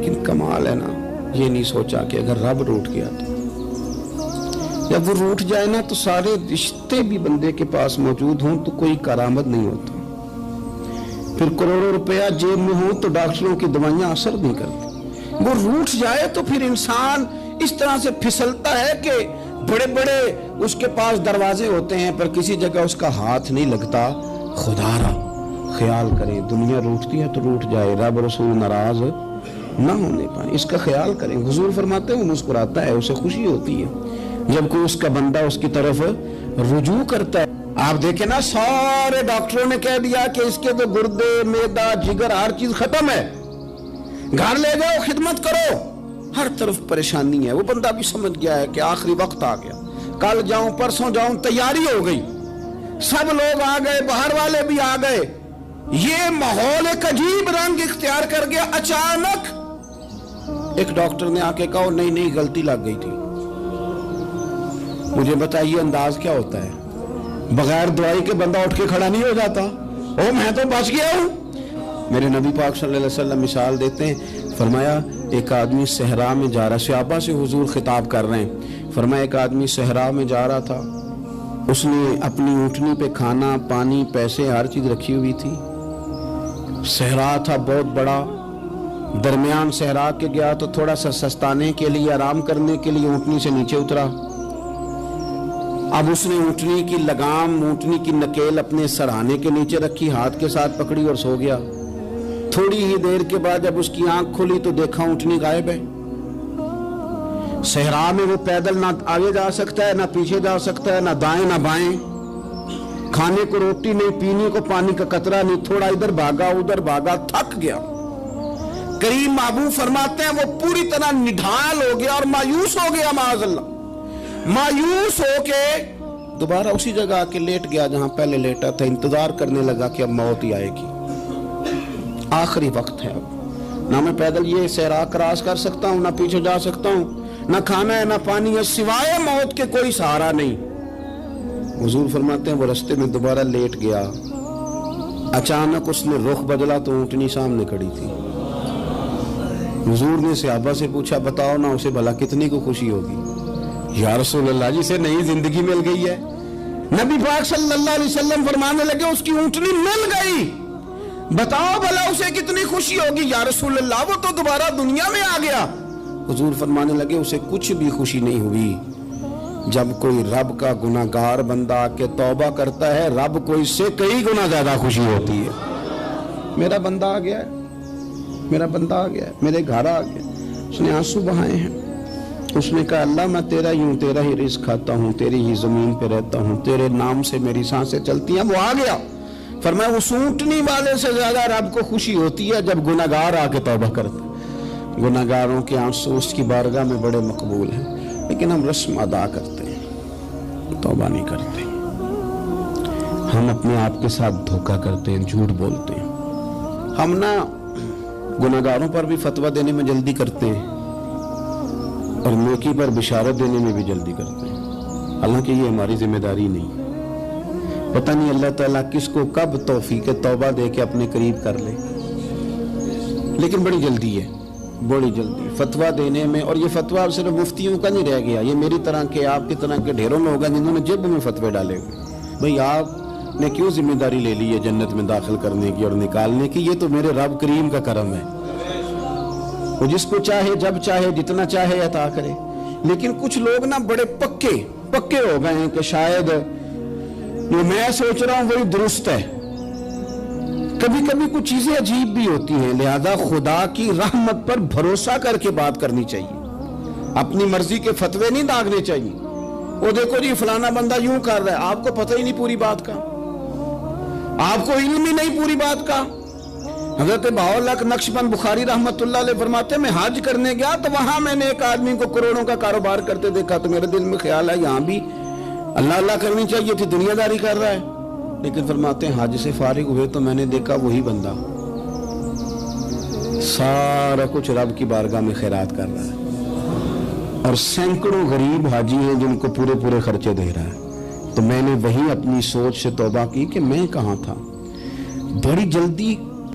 لیکن کمال ہے نا، یہ نہیں سوچا کہ اگر رب روٹ گیا تو جب وہ روٹ جائے نا تو سارے رشتے بھی بندے کے پاس موجود ہوں تو کوئی کرامت نہیں ہوتا، پھر کروڑوں روپیہ جیب میں ہوں تو ڈاکٹروں کی دوائیاں اثر نہیں کرتی۔ وہ روٹ جائے تو پھر انسان اس طرح سے پھسلتا ہے کہ بڑے بڑے اس کے پاس دروازے ہوتے ہیں پر کسی جگہ اس کا ہاتھ نہیں لگتا۔ خدا را خیال کریں، دنیا روٹتی ہے تو روٹ جائے، رب رسول ناراض نہ ہونے پائے، اس کا خیال کریں۔ حضور فرماتے ہیں وہ مسکراتا ہے، اسے خوشی ہوتی ہے جب کوئی اس کا بندہ اس کی طرف رجوع کرتا ہے۔ آپ دیکھیں نا، سارے ڈاکٹروں نے کہہ دیا کہ اس کے تو گردے، معدہ، جگر، ہر چیز ختم ہے، گھر لے جاؤ، خدمت کرو، ہر طرف پریشانی ہے۔ وہ بندہ بھی سمجھ گیا ہے کہ آخری وقت آ گیا، کل جاؤں پرسوں جاؤں، تیاری ہو گئی، سب لوگ آ گئے، باہر والے بھی آ گئے، یہ ماحول ایک عجیب رنگ اختیار کر گیا۔ اچانک ایک ڈاکٹر نے آ کے کہا نہیں غلطی لگ گئی تھی۔ مجھے بتائیے انداز کیا ہوتا ہے؟ بغیر دوائی کے بندہ اٹھ کے کھڑا نہیں ہو جاتا، او میں تو بچ گیا ہوں۔ میرے نبی پاک صلی اللہ علیہ وسلم مثال دیتے ہیں، فرمایا ایک آدمی صحرا میں جا رہا، صحابہ سے حضور خطاب کر رہے ہیں، فرمایا ایک آدمی صحرا میں جا رہا تھا، اس نے اپنی اونٹنی پہ کھانا، پانی، پیسے، ہر چیز رکھی ہوئی تھی۔ صحرا تھا بہت بڑا، درمیان صحرا کے گیا تو تھوڑا سا سستانے کے لیے، آرام کرنے کے لیے اونٹنی سے نیچے اترا۔ اب اس نے اونٹنی کی لگام، اونٹنی کی نکیل اپنے سرہانے کے نیچے رکھی، ہاتھ کے ساتھ پکڑی اور سو گیا۔ تھوڑی ہی دیر کے بعد جب اس کی آنکھ کھلی تو دیکھا اونٹنی غائب ہے۔ صحرا میں وہ پیدل نہ آگے جا سکتا ہے، نہ پیچھے جا سکتا ہے، نہ دائیں نہ بائیں، کھانے کو روٹی نہیں، پینے کو پانی کا قطرہ نہیں، تھوڑا ادھر بھاگا ادھر بھاگا، تھک گیا۔ کریم محبوب فرماتے ہیں وہ پوری طرح نڈھال ہو گیا اور مایوس ہو گیا، معاذ اللہ، مایوس ہو کے دوبارہ اسی جگہ آ کے لیٹ گیا جہاں پہلے لیٹا تھا، انتظار کرنے لگا کہ اب موت ہی آئے گی، آخری وقت ہے، اب نہ میں پیدل یہ صحرا کراس کر سکتا ہوں، نہ پیچھے جا سکتا ہوں، نہ کھانا ہے نہ پانی ہے، سوائے موت کے کوئی سہارا نہیں۔ حضور فرماتے ہیں وہ رستے میں دوبارہ لیٹ گیا، اچانک اس نے رخ بدلا تو اونٹنی سامنے کھڑی تھی۔ حضور نے صحابہ سے پوچھا بتاؤ نا اسے بھلا کتنی کو خوشی ہوگی؟ یا رسول اللہ جی سے نئی زندگی مل گئی ہے۔ نبی پاک صلی اللہ علیہ وسلم فرمانے لگے اس کی اونٹنی مل گئی، بتاؤ بھلا اسے کتنی خوشی ہوگی؟ یا رسول اللہ وہ تو دوبارہ دنیا میں آ گیا۔ حضور فرمانے لگے اسے کچھ بھی خوشی نہیں ہوئی۔ جب کوئی رب کا گناہگار بندہ آ کے توبہ کرتا ہے، رب کو اس سے کئی گنا زیادہ خوشی ہوتی ہے۔ میرا بندہ آ گیا ہے، میرا بندہ آ گیا ہے، میرے گھر آ گیا۔ اس نے آنسو بہائے ہیں، اس نے کہا اللہ میں تیرا ہی ہوں، تیرا ہی رزق کھاتا ہوں، تیری ہی زمین پہ رہتا ہوں، تیرے نام سے میری سانسیں چلتی ہیں۔ وہ آ گیا۔ فرمایا اس اونٹنی والے سے زیادہ رب کو خوشی ہوتی ہے جب گناہگار آ کے توبہ کرتا ہے۔ گناہگاروں کے آنسو اس کی بارگاہ میں بڑے مقبول ہیں، لیکن ہم رسم ادا کرتے ہیں، توبہ نہیں کرتے۔ ہم اپنے آپ کے ساتھ دھوکہ کرتے ہیں، جھوٹ بولتے ہیں۔ ہم نہ گناہگاروں پر بھی فتویٰ دینے میں جلدی کرتے ہیں اور نیکی پر بشارت دینے میں بھی جلدی کرتے ہیں، حالانکہ یہ ہماری ذمہ داری نہیں۔ پتہ نہیں اللہ تعالیٰ کس کو کب توفیق توبہ دے کے اپنے قریب کر لے، لیکن بڑی جلدی ہے، بڑی جلدی فتویٰ دینے میں۔ اور یہ فتویٰ صرف مفتیوں کا نہیں رہ گیا، یہ میری طرح کے، آپ کی طرح کے ڈھیروں لوگ ہیں جنہوں نے جیب میں فتوے ڈالے ہوئے۔ بھئی آپ نے کیوں ذمہ داری لے لی ہے جنت میں داخل کرنے کی اور نکالنے کی؟ یہ تو میرے رب کریم کا کرم ہے، وہ جس کو چاہے جب چاہے جتنا چاہے عطا کرے۔ لیکن کچھ لوگ نا بڑے پکے ہو گئے ہیں کہ شاید جو میں سوچ رہا ہوں وہی درست ہے۔ کبھی کبھی کچھ چیزیں عجیب بھی ہوتی ہیں، لہذا خدا کی رحمت پر بھروسہ کر کے بات کرنی چاہیے، اپنی مرضی کے فتوے نہیں داغنے چاہیے۔ وہ دیکھو جی فلانا بندہ یوں کر رہا ہے، آپ کو پتہ ہی نہیں پوری بات کا، آپ کو علم ہی نہیں پوری بات کا۔ حضرت بہاءاللہ نقشبند بخاری رحمت اللہ علیہ فرماتے ہیں میں حج کرنے گیا تو وہاں میں نے ایک آدمی کو کروڑوں کا کاروبار کرتے دیکھا، تو میرے دل میں خیال ہے یہاں بھی اللہ اللہ کرنی چاہیے تھی، دنیا داری کر رہا ہے۔ لیکن فرماتے ہیں حج سے فارغ ہوئے تو میں نے دیکھا وہی بندہ سارا کچھ رب کی بارگاہ میں خیرات کر رہا ہے، اور سینکڑوں غریب حاجی ہیں جن کو پورے خرچے دے رہا ہے۔ تو میں نے وہی اپنی سوچ سے توبہ کی کہ میں کہاں تھا، بڑی جلدی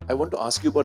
I want to ask you about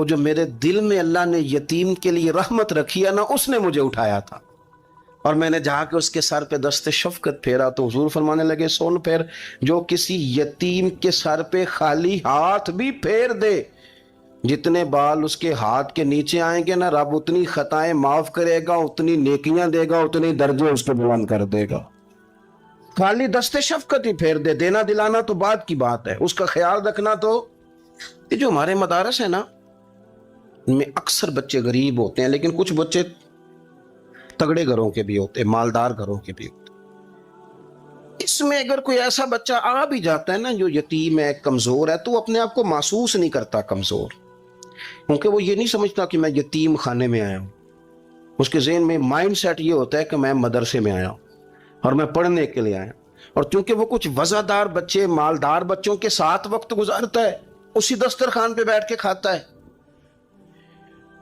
وہ جو میرے دل میں اللہ نے یتیم کے لیے رحمت رکھی ہے نا، اس نے مجھے اٹھایا تھا۔ اور میں نے جا کے اس کے سر پہ دست شفقت پھیرا تو حضور فرمانے لگے، سن پھر، جو کسی یتیم کے سر پہ خالی ہاتھ بھی پھیر دے، جتنے بال اس کے ہاتھ کے نیچے آئیں گے نا، رب اتنی خطائیں معاف کرے گا، اتنی نیکیاں دے گا، اتنی درجے اس کو بلند کر دے گا۔ خالی دست شفقت ہی پھیر دے، دینا دلانا تو بعد کی بات ہے، اس کا خیال رکھنا تو۔ یہ جو ہمارے مدارس ہیں نا، ان میں اکثر بچے غریب ہوتے ہیں، لیکن کچھ بچے تگڑے گھروں کے بھی ہوتے ہیں، مالدار گھروں کے بھی ہوتے ہیں۔ اس میں اگر کوئی ایسا بچہ آ بھی جاتا ہے نا جو یتیم ہے، کمزور ہے، تو وہ اپنے آپ کو محسوس نہیں کرتا کمزور، کیونکہ وہ یہ نہیں سمجھتا کہ میں یتیم خانے میں آیا ہوں۔ اس کے ذہن میں مائنڈ سیٹ یہ ہوتا ہے کہ میں مدرسے میں آیا ہوں اور میں پڑھنے کے لیے آیا ہوں۔ اور چونکہ وہ کچھ وزادار بچے، مالدار بچوں کے ساتھ وقت گزارتا ہے، اسی دسترخوان پہ بیٹھ کے کھاتا ہے،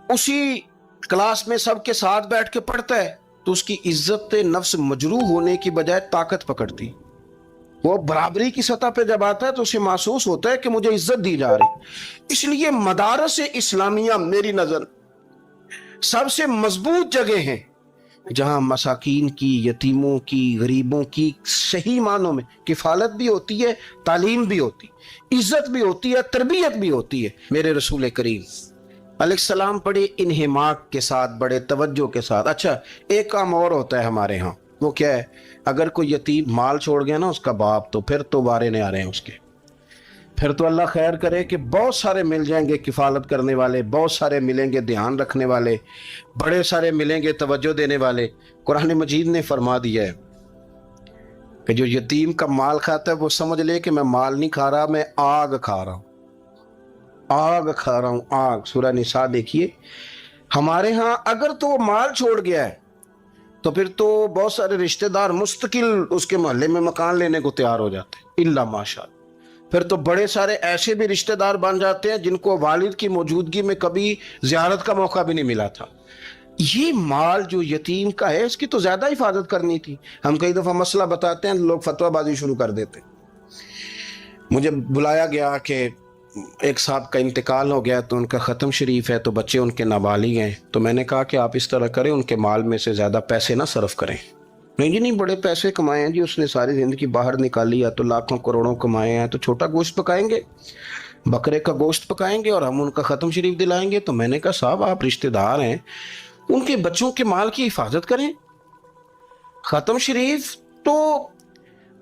اسی کلاس میں سب کے ساتھ بیٹھ کے پڑھتا ہے، تو اس کی عزت نفس مجروح ہونے کی بجائے طاقت پکڑتی۔ وہ برابری کی سطح پہ جب آتا ہے تو اسے محسوس ہوتا ہے کہ مجھے عزت دی جا رہی۔ اس لیے مدارس اسلامیہ میری نظر سب سے مضبوط جگہ ہیں جہاں مساکین کی، یتیموں کی، غریبوں کی صحیح معنوں میں کفالت بھی ہوتی ہے، تعلیم بھی ہوتی ہے، عزت بھی ہوتی ہے، تربیت بھی ہوتی ہے۔ میرے رسول کریم علیہ السلام بڑے انہماک کے ساتھ، بڑے توجہ کے ساتھ۔ اچھا، ایک کام اور ہوتا ہے ہمارے ہاں، وہ کیا ہے؟ اگر کوئی یتیم مال چھوڑ گیا نا اس کا باپ، تو پھر تو بارے نہیں آ رہے ہیں اس کے، پھر تو اللہ خیر کرے کہ بہت سارے مل جائیں گے کفالت کرنے والے، بہت سارے ملیں گے دھیان رکھنے والے، بڑے سارے ملیں گے توجہ دینے والے۔ قرآن مجید نے فرما دیا ہے کہ جو یتیم کا مال کھاتا ہے وہ سمجھ لے کہ میں مال نہیں کھا رہا، میں آگ کھا رہا ہوں، آگ کھا رہا ہوں، آگ۔ سورہ نساء دیکھیے۔ ہمارے ہاں اگر تو وہ مال چھوڑ گیا ہے تو پھر تو بہت سارے رشتہ دار مستقل اس کے محلے میں مکان لینے کو تیار ہو جاتے ہیں، الا ماشاءاللہ۔ پھر تو بڑے سارے ایسے بھی رشتہ دار بن جاتے ہیں جن کو والد کی موجودگی میں کبھی زیارت کا موقع بھی نہیں ملا تھا۔ یہ مال جو یتیم کا ہے، اس کی تو زیادہ حفاظت کرنی تھی۔ ہم کئی دفعہ مسئلہ بتاتے ہیں، لوگ فتویٰ بازی شروع کر دیتے۔ مجھے بلایا گیا کہ ایک صاحب کا انتقال ہو گیا، تو ان کا ختم شریف ہے، تو بچے ان کے نابالغ ہیں، تو میں نے کہا کہ آپ اس طرح کریں، ان کے مال میں سے زیادہ پیسے نہ صرف کریں۔ نہیں جی نہیں، بڑے پیسے کمائے ہیں جی، اس نے ساری زندگی باہر نکالی ہے، تو لاکھوں کروڑوں کمائے ہیں، تو چھوٹا گوشت پکائیں گے، بکرے کا گوشت پکائیں گے اور ہم ان کا ختم شریف دلائیں گے۔ تو میں نے کہا صاحب آپ رشتہ دار ہیں، ان کے بچوں کے مال کی حفاظت کریں۔ ختم شریف تو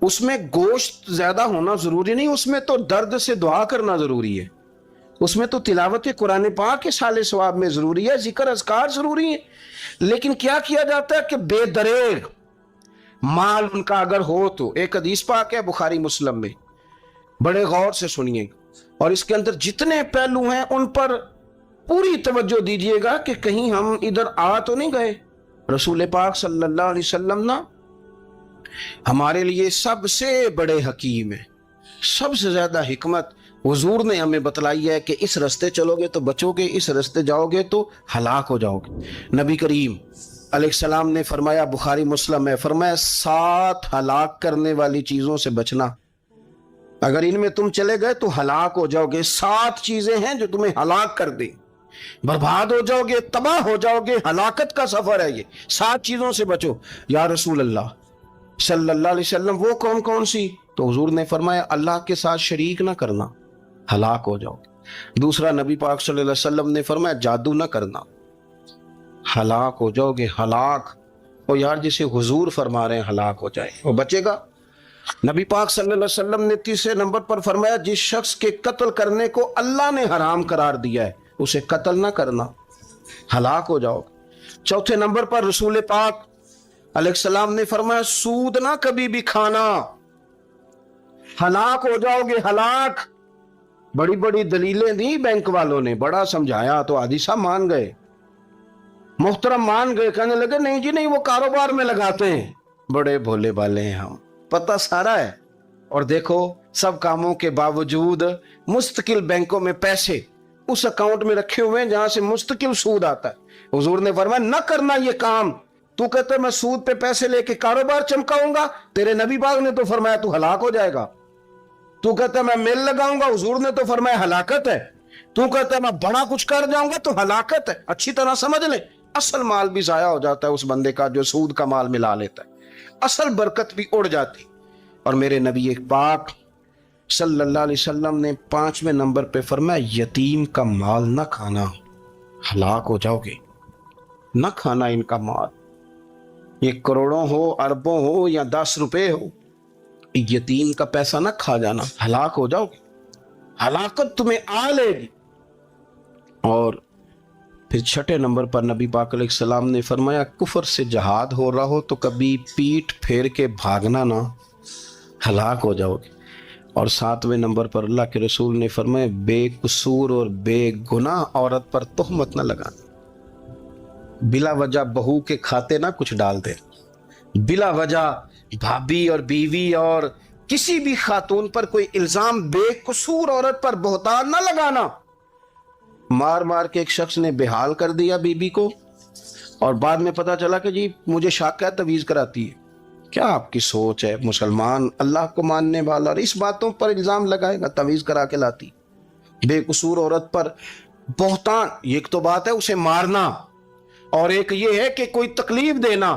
اس میں گوشت زیادہ ہونا ضروری نہیں، اس میں تو درد سے دعا کرنا ضروری ہے، اس میں تو تلاوت قرآن پاک کے سال ثواب میں ضروری ہے، ذکر اذکار ضروری ہے۔ لیکن کیا کیا جاتا ہے کہ بے دریغ مال ان کا اگر ہو تو، ایک حدیث پاک ہے بخاری مسلم میں، بڑے غور سے سنیے اور اس کے اندر جتنے پہلو ہیں ان پر پوری توجہ دیجیے گا کہ کہیں ہم ادھر آ تو نہیں گئے۔ رسول پاک صلی اللہ علیہ وسلم نا ہمارے لیے سب سے بڑے حکیم ہیں، سب سے زیادہ حکمت حضور نے ہمیں بتلائی ہے کہ اس رستے چلو گے تو بچو گے، اس رستے جاؤ گے تو ہلاک ہو جاؤ گے۔ نبی کریم علیہ السلام نے فرمایا، بخاری مسلم ہے، فرمایا 7 ہلاک کرنے والی چیزوں سے بچنا، اگر ان میں تم چلے گئے تو ہلاک ہو جاؤ گے۔ 7 چیزیں ہیں جو تمہیں ہلاک کر دیں، برباد ہو جاؤ گے، تباہ ہو جاؤ گے، ہلاکت کا سفر ہے یہ، 7 چیزوں سے بچو۔ یا رسول اللہ صلی اللہ علیہ وسلم وہ کون کون سی؟ تو حضور نے فرمایا اللہ کے ساتھ شریک نہ کرنا، ہلاک ہو جاؤ گے۔ دوسرا نبی پاک صلی اللہ علیہ وسلم نے فرمایا جادو نہ کرنا، ہلاک ہو جاؤ گے، ہلاک۔ اور یار جسے حضور فرما رہے ہیں ہلاک ہو جائے وہ بچے گا؟ نبی پاک صلی اللہ علیہ وسلم نے تیسرے نمبر پر فرمایا جس شخص کے قتل کرنے کو اللہ نے حرام قرار دیا ہے اسے قتل نہ کرنا، ہلاک ہو جاؤ گے۔ چوتھے نمبر پر رسول پاک علیہ السلام نے فرمایا سود نہ کبھی بھی کھانا، ہلاک ہو جاؤ گے، ہلاک۔ بڑی بڑی دلیلیں دی بینک والوں نے، بڑا سمجھایا تو حاجی صاحب مان گئے، محترم مان گئے، کہنے لگے نہیں جی نہیں وہ کاروبار میں لگاتے ہیں۔ بڑے بھولے بالے ہیں ہم، پتہ سارا ہے۔ اور دیکھو سب کاموں کے باوجود مستقل بینکوں میں پیسے اس اکاؤنٹ میں رکھے ہوئے ہیں جہاں سے مستقل سود آتا ہے۔ حضور نے فرمایا نہ کرنا یہ کام۔ تو کہتا ہے میں سود پہ پیسے لے کے کاروبار چمکاؤں گا، تیرے نبی پاک نے تو فرمایا تو ہلاک ہو جائے گا۔ تو کہتا ہے میں میل لگاؤں گا، حضور نے تو فرمایا ہلاکت ہے۔ تو کہتا ہے میں بڑا کچھ کر جاؤں گا تو ہلاکت ہے. اچھی طرح سمجھ لے, اصل مال بھی ضائع ہو جاتا ہے اس بندے کا جو سود کا مال ملا لیتا ہے, اصل برکت بھی اڑ جاتی. اور میرے نبی پاک صلی اللہ علیہ وسلم نے 5ویں نمبر پہ فرمایا یتیم کا مال نہ کھانا, ہلاک ہو جاؤ گے. نہ کھانا ان کا مال, یہ کروڑوں ہو, اربوں ہو یا 10 روپے ہو, یتیم کا پیسہ نہ کھا جانا, ہلاک ہو جاؤ گے, ہلاکت تمہیں آ لے گی. اور پھر 6 نمبر پر نبی پاک علیہ السلام نے فرمایا کفر سے جہاد ہو رہا ہو تو کبھی پیٹھ پھیر کے بھاگنا نہ, ہلاک ہو جاؤ گے. اور 7ویں نمبر پر اللہ کے رسول نے فرمایا بے قصور اور بے گناہ عورت پر تہمت نہ لگانا. بلا وجہ بہو کے کھاتے نہ کچھ ڈال دے, بلا وجہ بھابھی اور بیوی اور کسی بھی خاتون پر کوئی الزام بے قصور عورت پر بہتان نہ لگانا. مار مار کے ایک شخص نے بحال کر دیا بیوی کو, اور بعد میں پتا چلا کہ جی مجھے شک ہے تعویذ کراتی ہے. کیا آپ کی سوچ ہے؟ مسلمان اللہ کو ماننے والا, اور اس باتوں پر الزام لگائے گا تعویذ کرا کے لاتی. بے قصور عورت پر بہتان, ایک تو بات ہے اسے مارنا, اور ایک یہ ہے کہ کوئی تکلیف دینا,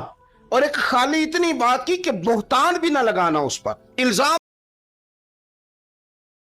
اور ایک خالی اتنی بات کی کہ بہتان بھی نہ لگانا اس پر, الزام